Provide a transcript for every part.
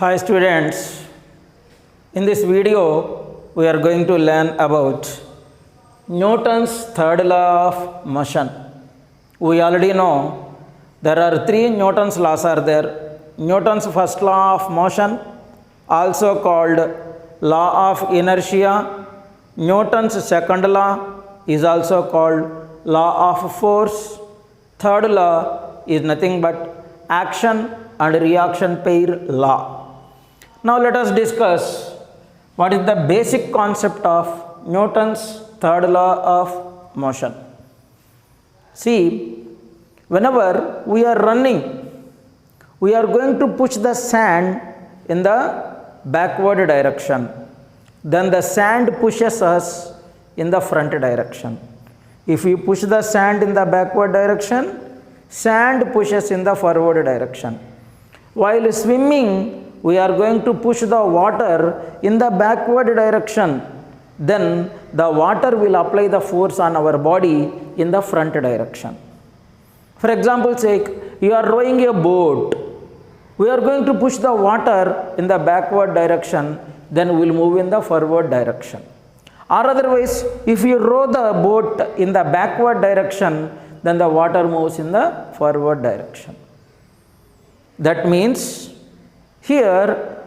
Hi students, in this video we are going to learn about Newton's third law of motion. We already know there are three Newton's laws are there. Newton's first law of motion, also called law of inertia. Newton's second law is also called law of force. Third law is nothing but action and reaction pair law. Now let us discuss what is the basic concept of Newton's third law of motion. See, whenever we are running, we are going to push the sand in the backward direction. Then the sand pushes us in the front direction. If we push the sand in the backward direction, sand pushes in the forward direction. While swimming, we are going to push the water in the backward direction. Then the water will apply the force on our body in the front direction. For example's sake, you are rowing a boat. We are going to push the water in the backward direction, then we will move in the forward direction. Or otherwise, if you row the boat in the backward direction, then the water moves in the forward direction. That means here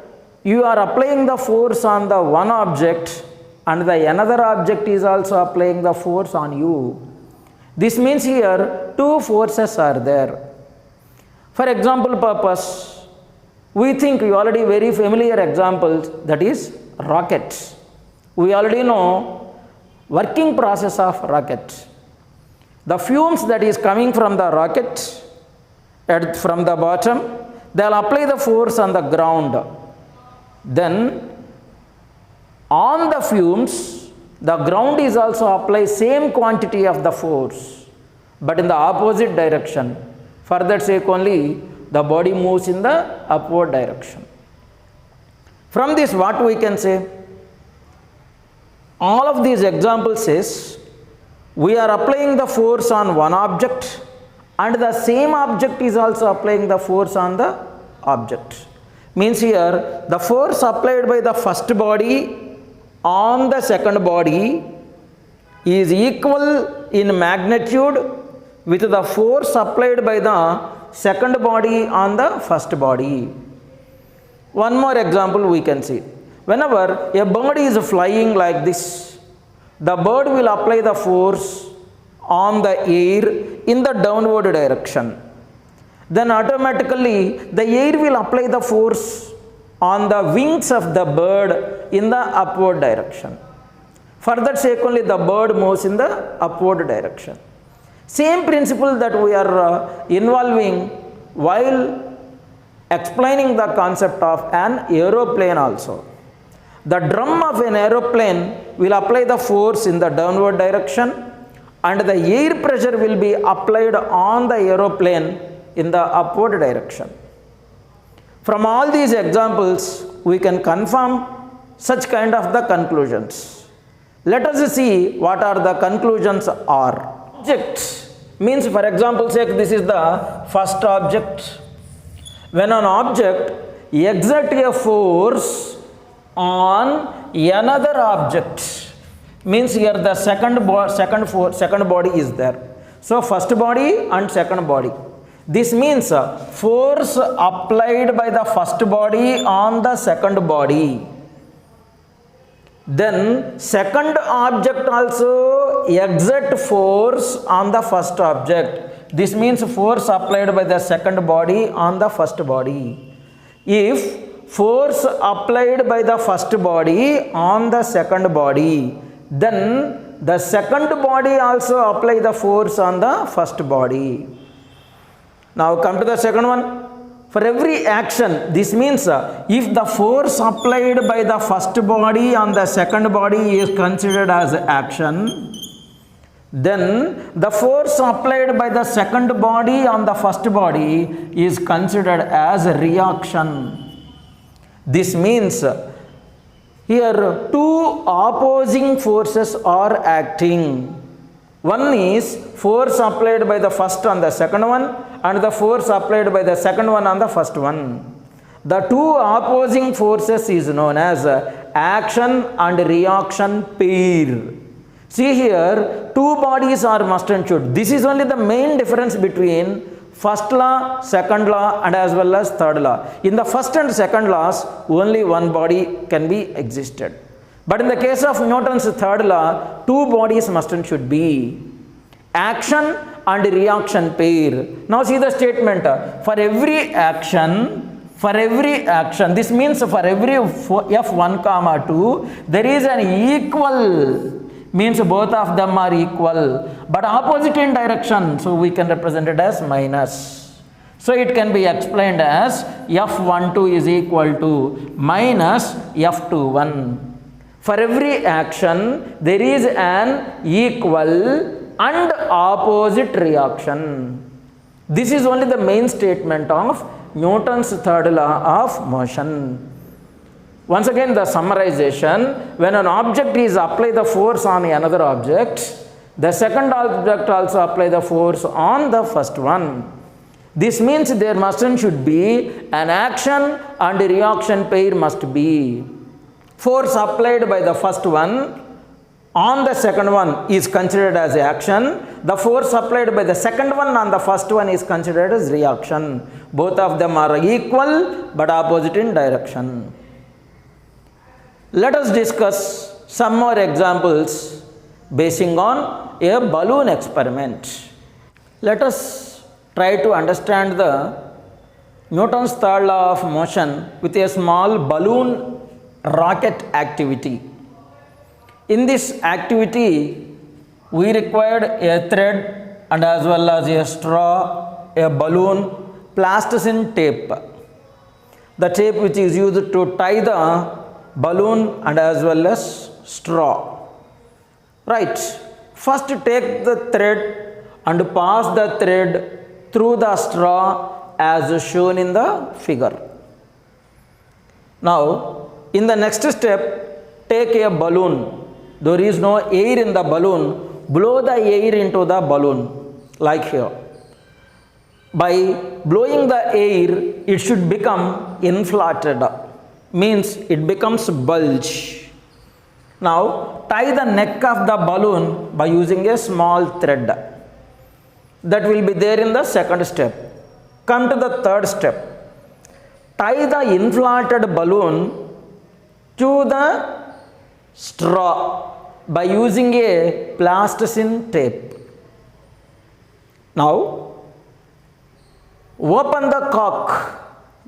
you are applying the force on the one object and the another object is also applying the force on you. This means here two forces are there. For example purpose, we think you already very familiar examples, that is rockets. We already know working process of rockets. The fumes that is coming from the rocket from the bottom, they will apply the force on the ground. Then on the fumes, the ground is also apply same quantity of the force, but in the opposite direction. For that sake only, the body moves in the upward direction. From this what we can say? All of these examples says, we are applying the force on one object and the same object is also applying the force on the object. Means here the force applied by the first body on the second body is equal in magnitude with the force applied by the second body on the first body. One more example we can see. Whenever a bird is flying like this, the bird will apply the force on the air in the downward direction. Then automatically the air will apply the force on the wings of the bird in the upward direction. For that sake only the bird moves in the upward direction. Same principle that we are involving while explaining the concept of an aeroplane also. The drum of an aeroplane will apply the force in the downward direction and the air pressure will be applied on the aeroplane in the upward direction. From all these examples, we can confirm such kind of the conclusions. Let us see what are the conclusions are. Object means, for example, say this is the first object. When an object exerts a force on another object, means here the second body is there. So first body and second body. This means force applied by the first body on the second body. Then second object also exert force on the first object. This means force applied by the second body on the first body. If force applied by the first body on the second body, then the second body also apply the force on the first body. Now come to the second one. For every action, this means if the force applied by the first body on the second body is considered as action, then the force applied by the second body on the first body is considered as reaction. This means here two opposing forces are acting. One is force applied by the first on the second one and the force applied by the second one on the first one. The two opposing forces is known as action and reaction pair. See here, two bodies are must and should. This is only the main difference between first law, second law, and as well as third law. In the first and second laws, only one body can be existed. But in the case of Newton's third law, two bodies must and should be action and reaction pair. Now see the statement. For every action, this means for every f1 comma 2, there is an equal, means both of them are equal, but opposite in direction, so we can represent it as minus. So it can be explained as f12 is equal to minus f21. For every action, there is an equal and opposite reaction. This is only the main statement of Newton's third law of motion. Once again, the summarization: when an object is apply the force on another object, the second object also apply the force on the first one. This means there must and should be an action and reaction pair must be. Force applied by the first one on the second one is considered as action. The force applied by the second one on the first one is considered as reaction. Both of them are equal but opposite in direction. Let us discuss some more examples basing on a balloon experiment. Let us try to understand the Newton's third law of motion with a small balloon rocket activity. In this activity, we required a thread and as well as a straw, a balloon, plasticine tape. The tape which is used to tie the balloon and as well as straw. Right. First take the thread and pass the thread through the straw as shown in the figure. Now, in the next step, take a balloon. There is no air in the balloon. Blow the air into the balloon like here. By blowing the air, it should become inflated. Means it becomes bulge. Now tie the neck of the balloon by using a small thread. That will be there in the second step. Come to the third step. Tie the inflated balloon to the straw by using a plasticine tape. Now open the cock,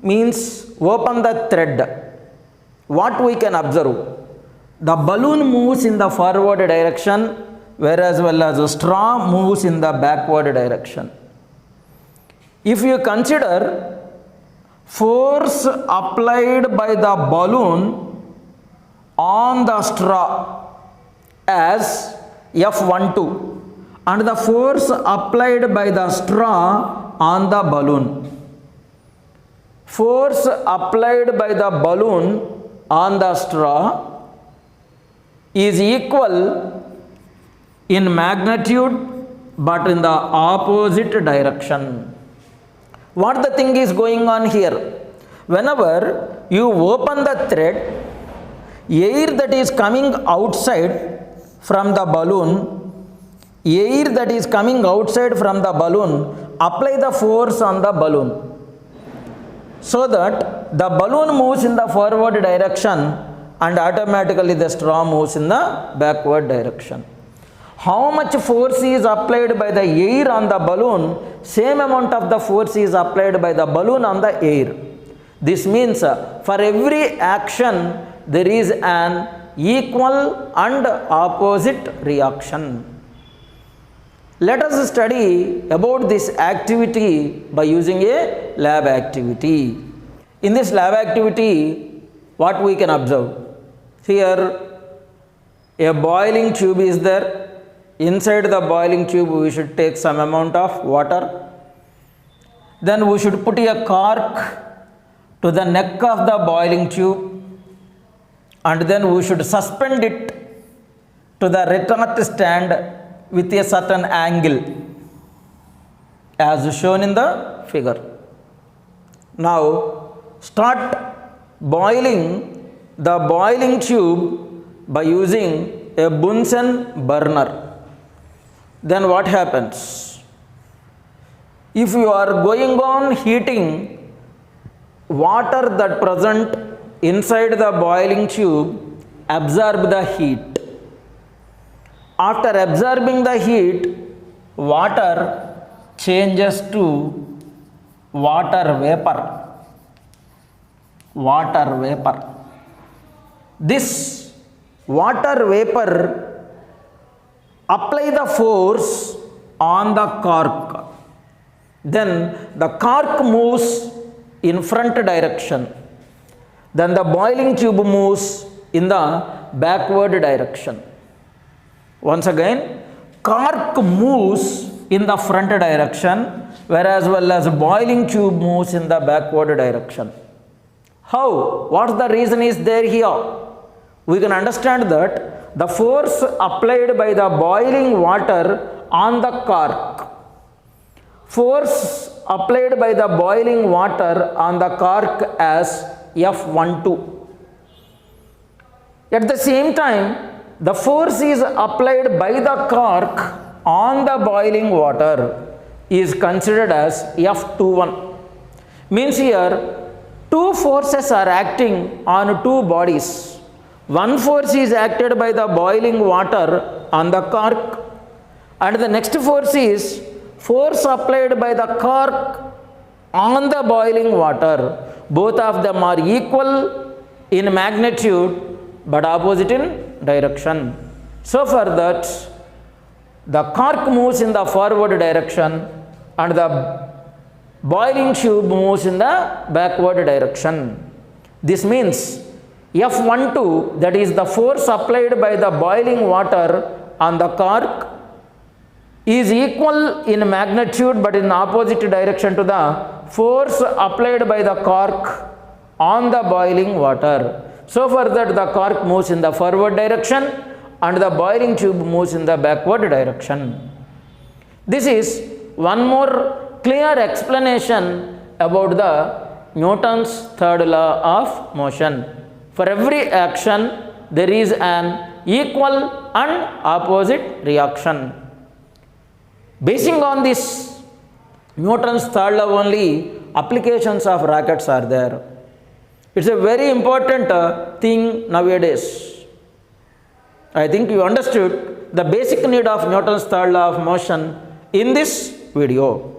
means open the thread. What we can observe? The balloon moves in the forward direction, whereas well as the straw moves in the backward direction. If you consider force applied by the balloon on the straw as F12 and the force applied by the straw on the balloon. Force applied by the balloon on the straw is equal in magnitude but in the opposite direction. What the thing is going on here? Whenever you open the thread, air that is coming outside from the balloon, apply the force on the balloon, so that the balloon moves in the forward direction and automatically the straw moves in the backward direction. How much force is applied by the air on the balloon, same amount of the force is applied by the balloon on the air. This means for every action there is an equal and opposite reaction. Let us study about this activity by using a lab activity. In this lab activity, what we can observe? Here a boiling tube is there. Inside the boiling tube we should take some amount of water. Then we should put a cork to the neck of the boiling tube, and then we should suspend it to the retort stand with a certain angle as shown in the figure. Now start boiling the boiling tube by using a Bunsen burner, then what happens? If you are going on heating water that present inside the boiling tube, absorb the heat. After absorbing the heat, water changes to water vapor. Water vapor. This water vapor apply the force on the cork. Then the cork moves in front direction. Then the boiling tube moves in the backward direction. Once again, cork moves in the front direction, whereas well as boiling tube moves in the backward direction. How? What the reason is there here? We can understand that the force applied by the boiling water on the cork, force applied by the boiling water on the cork as F12. At the same time, the force is applied by the cork on the boiling water is considered as F21. Means here, two forces are acting on two bodies. One force is acted by the boiling water on the cork, and the next force is force applied by the cork on the boiling water. Both of them are equal in magnitude but opposite in direction. So for that, the cork moves in the forward direction and the boiling tube moves in the backward direction. This means F12, that is the force applied by the boiling water on the cork, is equal in magnitude but in opposite direction to the force applied by the cork on the boiling water. So for that, the cork moves in the forward direction and the boiling tube moves in the backward direction. This is one more clear explanation about the Newton's third law of motion. For every action, there is an equal and opposite reaction. Basing on this Newton's third law only, applications of rockets are there. It's a very important thing nowadays. I think you understood the basic need of Newton's third law of motion in this video.